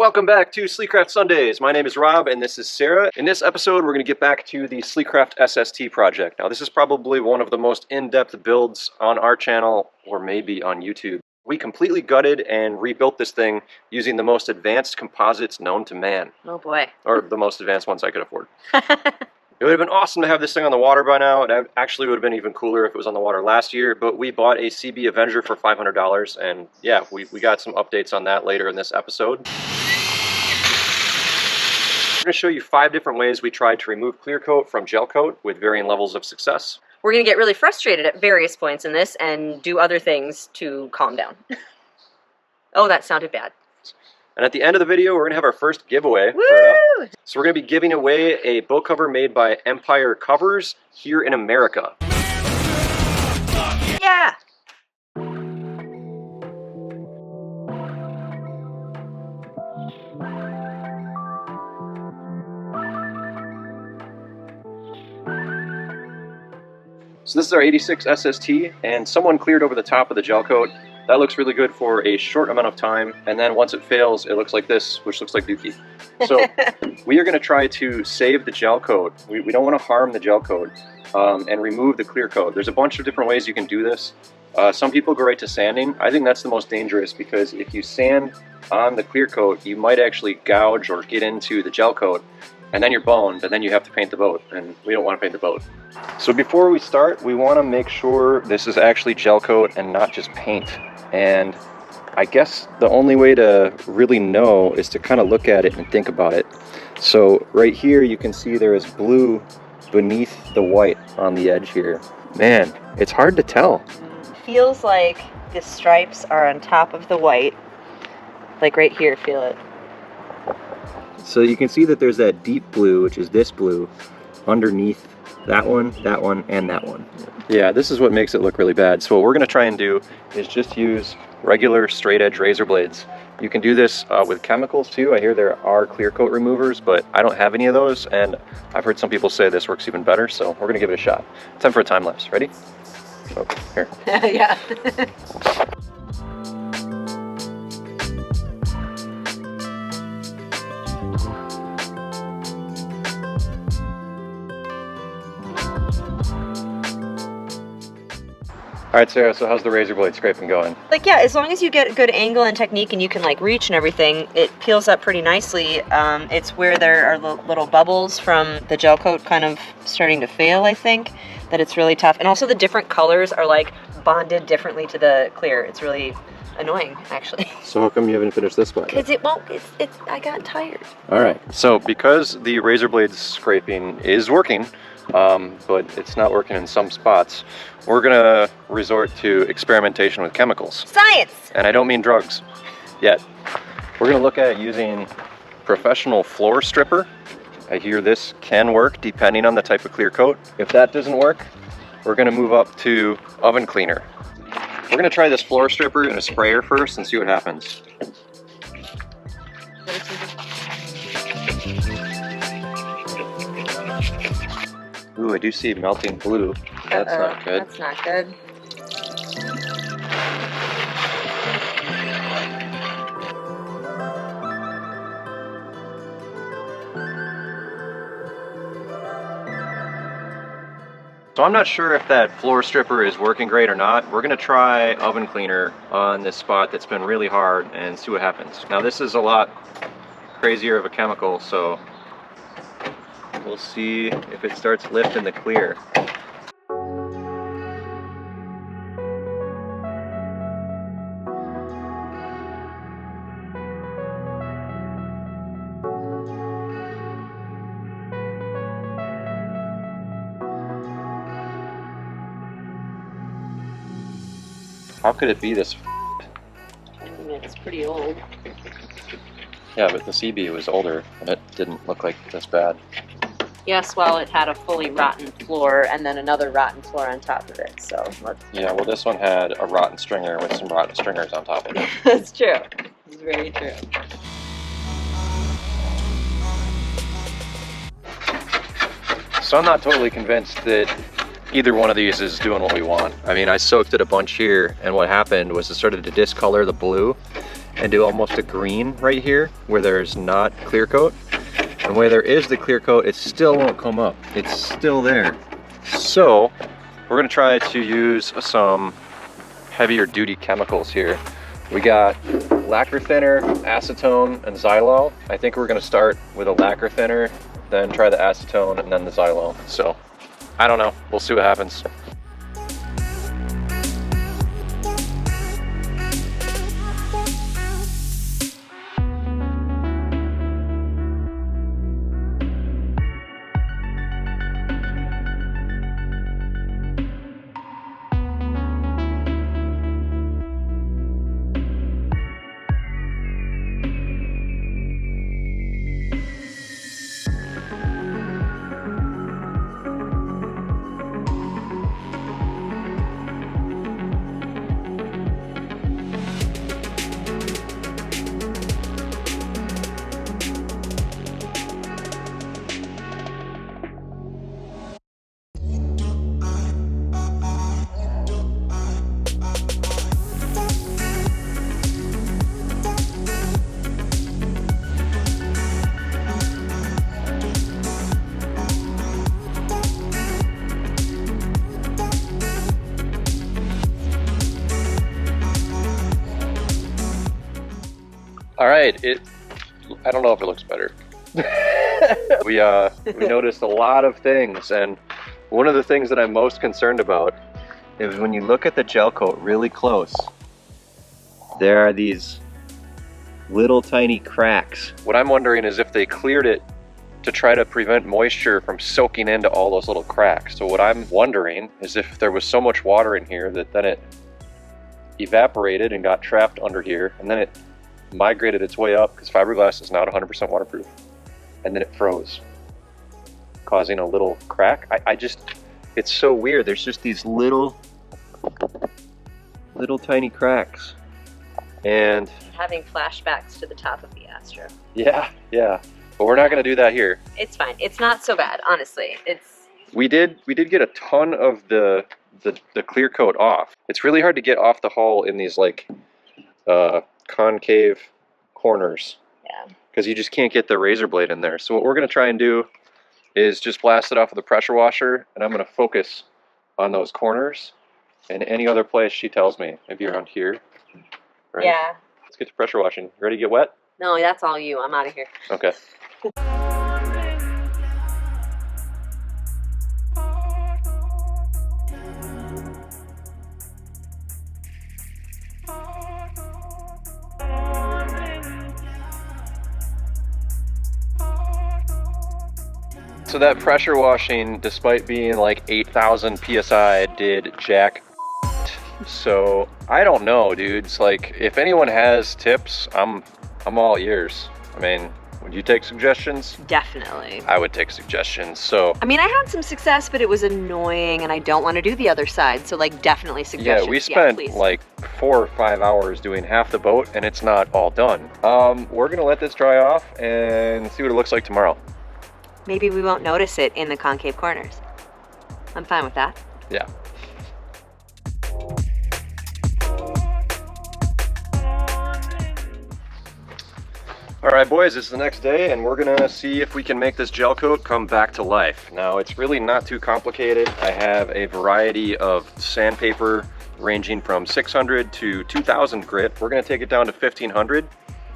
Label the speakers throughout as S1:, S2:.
S1: Welcome back to Sleekcraft Sundays. My name is Rob and this is Sarah. In this episode, we're going to get back to the Sleekcraft SST project. Now, this is probably one of the most in-depth builds on our channel, or maybe on YouTube. We completely gutted and rebuilt this thing using the most advanced composites known to man.
S2: Oh boy.
S1: Or the most advanced ones I could afford. It would have been awesome to have this thing on the water by now. It actually would have been even cooler if it was on the water last year, but we bought a CeeBee Avenger for $500, and yeah, we got some updates on that later in this episode. We're going to show you 5 different ways we tried to remove Clearcoat from Gelcoat with varying levels of success.
S2: We're going to get really frustrated at various points in this and do other things to calm down. Oh, that sounded bad.
S1: And at the end of the video, we're going to have our first giveaway.
S2: Woo!
S1: So we're going to be giving away a book cover made by Empire Covers here in America.
S2: Yeah!
S1: So this is our 86 SST, and someone cleared over the top of the Gelcoat. That looks really good for a short amount of time, and then once it fails, it looks like this, which looks like Dookie. So we are going to try to save the Gelcoat. We don't want to harm the Gelcoat and remove the Clearcoat. There's a bunch of different ways you can do this. Some people go right to sanding. I think that's the most dangerous because if you sand on the Clearcoat, you might actually gouge or get into the Gelcoat, and then you're boned, and then you have to paint the boat, and we don't want to paint the boat. So before we start, we want to make sure this is actually Gelcoat and not just paint. And I guess the only way to really know is to kind of look at it and think about it. So right here you can see there is blue beneath the white on the edge here. Man, it's hard to tell.
S2: Feels like the stripes are on top of the white. Like right here, feel it.
S1: So you can see that there's that deep blue, which is this blue, underneath that one, and that one. Yeah, this is what makes it look really bad. So what we're going to try and do is just use regular straight edge razor blades. You can do this with chemicals too. I hear there are Clearcoat removers, but I don't have any of those, and I've heard some people say this works even better, so we're going to give it a shot. Time for a time lapse. Ready? Oh, here.
S2: Yeah.
S1: All right, Sarah, so how's the razor blade scraping going?
S2: Like, yeah, as long as you get a good angle and technique and you can, like, reach and everything, it peels up pretty nicely. It's where there are little bubbles from the Gelcoat kind of starting to fail, I think, that it's really tough. And also the different colors are, like, bonded differently to the clear. It's really annoying, actually.
S1: So how come you haven't finished this one?
S2: Because it won't, I got tired.
S1: All right, so because the razor blade scraping is working, but it's not working in some spots, we're gonna resort to experimentation with chemicals.
S2: Science!
S1: And I don't mean drugs yet. We're gonna look at using professional floor stripper. I hear this can work depending on the type of clear coat. If that doesn't work, we're gonna move up to oven cleaner. We're gonna try this floor stripper in a sprayer first and see what happens. Ooh, I do see melting blue. That's not good.
S2: That's not good.
S1: So I'm not sure if that floor stripper is working great or not. We're gonna try oven cleaner on this spot that's been really hard and see what happens. Now this is a lot crazier of a chemical, so we'll see if it starts lifting the clear. How could it be this?
S2: I mean, it's pretty old.
S1: Yeah, but the CeeBee was older and it didn't look like this bad.
S2: Yes, well, it had a fully rotten floor and then another rotten floor on top of it, so let's...
S1: Yeah, well, this one had a rotten stringer with some rotten stringers on top of it.
S2: That's true. It's very true.
S1: So I'm not totally convinced that either one of these is doing what we want. I mean, I soaked it a bunch here, and what happened was it started to discolor the blue, and do almost a green right here where there's not clear coat. And where there is the clear coat, it still won't come up. It's still there. So we're gonna try to use some heavier duty chemicals here. We got lacquer thinner, acetone, and xylol. I think we're gonna start with a lacquer thinner, then try the acetone, and then the xylol. So I don't know, we'll see what happens. All right, I don't know if it looks better. We noticed a lot of things, and one of the things that I'm most concerned about is when you look at the gel coat really close, there are these little tiny cracks. What I'm wondering is if they cleared it to try to prevent moisture from soaking into all those little cracks. So what I'm wondering is if there was so much water in here that then it evaporated and got trapped under here, and then it migrated its way up, because fiberglass is not 100% waterproof, and then it froze, causing a little crack. It's so weird. There's just these little tiny cracks, and
S2: Having flashbacks to the top of the Astra.
S1: yeah, but we're not going to do that here.
S2: It's fine. It's not so bad, honestly.
S1: We did get a ton of the clear coat off. It's really hard to get off the hull in these like concave corners.
S2: Yeah.
S1: Because you just can't get the razor blade in there. So what we're going to try and do is just blast it off with a pressure washer, and I'm going to focus on those corners and any other place she tells me. Maybe around here. Right?
S2: Yeah.
S1: Let's get to pressure washing. You ready to get wet?
S2: No, that's all you. I'm out of here.
S1: Okay. So that pressure washing, despite being like 8,000 PSI, did jack. So I don't know, dudes. Like, if anyone has tips, I'm all ears. I mean, would you take suggestions?
S2: Definitely.
S1: I would take suggestions. So
S2: I mean, I had some success, but it was annoying, and I don't want to do the other side. So, like, definitely suggestions.
S1: yeah, we spent
S2: please.
S1: like 4 or 5 hours doing half the boat, and it's not all done. We're gonna let this dry off and see what it looks like tomorrow.
S2: Maybe we won't notice it in the concave corners. I'm fine with that.
S1: Yeah. All right, boys, it's the next day, and we're gonna see if we can make this gel coat come back to life. Now, it's really not too complicated. I have a variety of sandpaper ranging from 600 to 2000 grit. We're gonna take it down to 1500.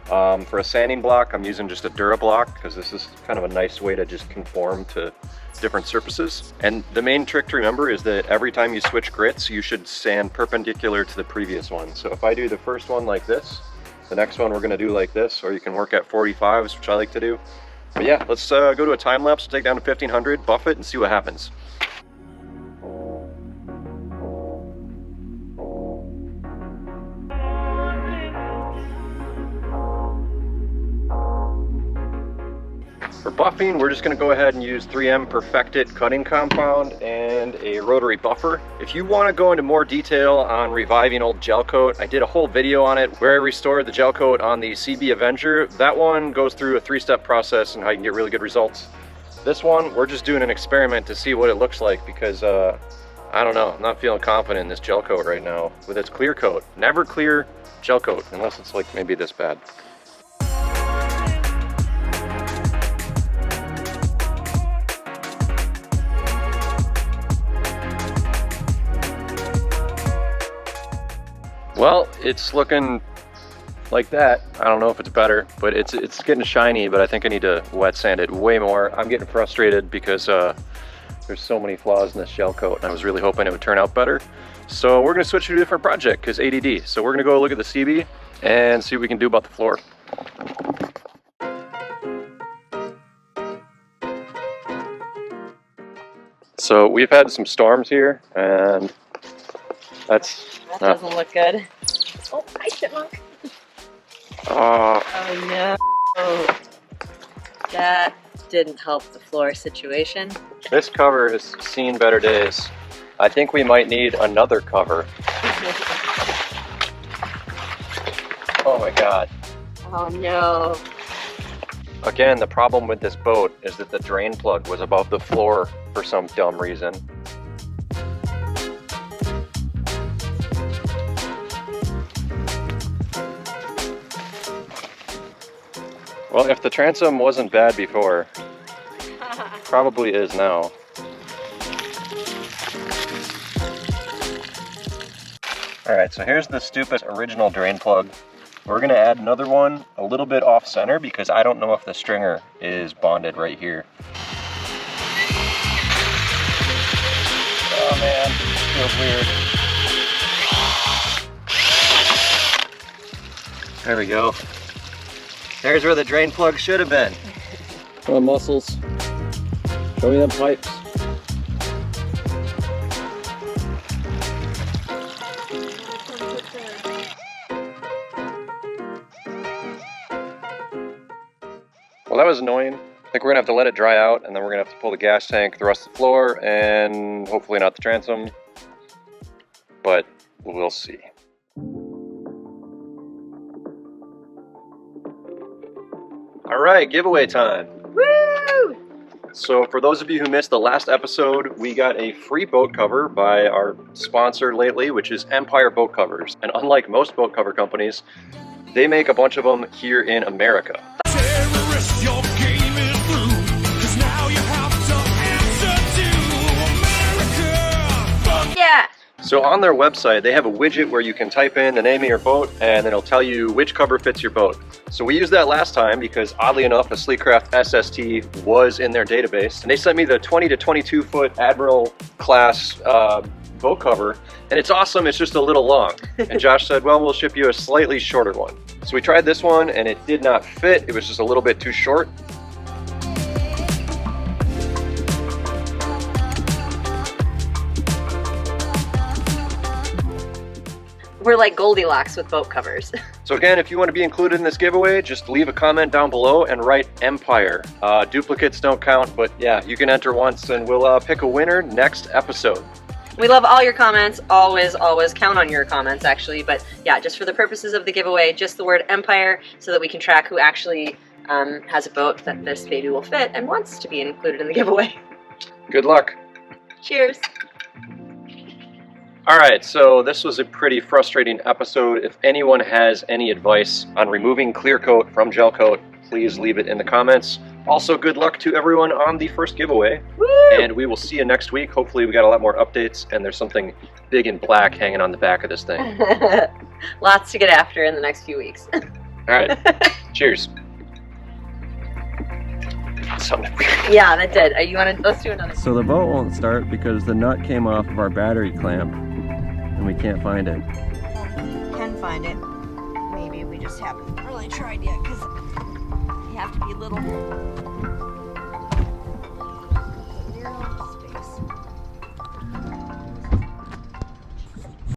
S1: For a sanding block, I'm using just a Durablock, because this is kind of a nice way to just conform to different surfaces. And the main trick to remember is that every time you switch grits, you should sand perpendicular to the previous one. So if I do the first one like this, the next one we're gonna do like this, or you can work at 45s, which I like to do. But yeah, let's go to a time lapse, take it down to 1500, buff it, and see what happens. For buffing, we're just going to go ahead and use 3M Perfected cutting compound and a rotary buffer. If you want to go into more detail on reviving old gel coat, I did a whole video on it where I restored the gel coat on the CeeBee Avenger. That one goes through a 3-step process and how you can get really good results. This one, we're just doing an experiment to see what it looks like, because I don't know. I'm not feeling confident in this gel coat right now with its clear coat. Never clear gel coat unless it's like maybe this bad. Well, it's looking like that. I don't know if it's better, but it's getting shiny, but I think I need to wet sand it way more. I'm getting frustrated because there's so many flaws in this gel coat, and I was really hoping it would turn out better. So we're gonna switch to a different project because ADD. So we're gonna go look at the CeeBee and see what we can do about the floor. So we've had some storms here, and that
S2: doesn't look good. Oh, hi, chipmunk.
S1: Oh
S2: no. That didn't help the floor situation.
S1: This cover has seen better days. I think we might need another cover. Oh my god.
S2: Oh no.
S1: Again, the problem with this boat is that the drain plug was above the floor for some dumb reason. Well, if the transom wasn't bad before, probably is now. Alright, so here's the stupid original drain plug. We're gonna add another one a little bit off center because I don't know if the stringer is bonded right here. Oh man, feels weird. There we go. There's where the drain plug should have been. Come on, muscles. Show me them pipes. Well, that was annoying. I think we're gonna have to let it dry out, and then we're gonna have to pull the gas tank, the rest of the floor, and hopefully not the transom. But we'll see. All right, giveaway time.
S2: Woo!
S1: So for those of you who missed the last episode, we got a free boat cover by our sponsor lately, which is Empire Boat Covers. And unlike most boat cover companies, they make a bunch of them here in America.
S3: Terrorist, your game is blue, 'cause now you have to answer to America.
S2: Yeah!
S1: So on their website, they have a widget where you can type in the name of your boat and it'll tell you which cover fits your boat. So we used that last time because oddly enough, the Sleekcraft SST was in their database. And they sent me the 20 to 22 foot Admiral class boat cover. And it's awesome, it's just a little long. And Josh said, well, we'll ship you a slightly shorter one. So we tried this one and it did not fit. It was just a little bit too short.
S2: We're like Goldilocks with boat covers.
S1: So again, if you want to be included in this giveaway, just leave a comment down below and write Empire. Duplicates don't count, but yeah, you can enter once and we'll pick a winner next episode.
S2: We love all your comments, always count on your comments actually, but yeah, just for the purposes of the giveaway, just the word Empire so that we can track who actually has a boat that this baby will fit and wants to be included in the giveaway.
S1: Good luck.
S2: Cheers.
S1: Alright, so this was a pretty frustrating episode. If anyone has any advice on removing clear coat from gel coat, please leave it in the comments. Also, good luck to everyone on the first giveaway.
S2: Woo!
S1: And we will see you next week. Hopefully we got a lot more updates and there's something big and black hanging on the back of this thing.
S2: Lots to get after in the next few weeks.
S1: Alright, cheers.
S2: Yeah, that did. Let's do another.
S1: So the boat won't start because the nut came off of our battery clamp and we can't find it.
S2: Can find it. Maybe we just haven't really tried yet because you have to be a little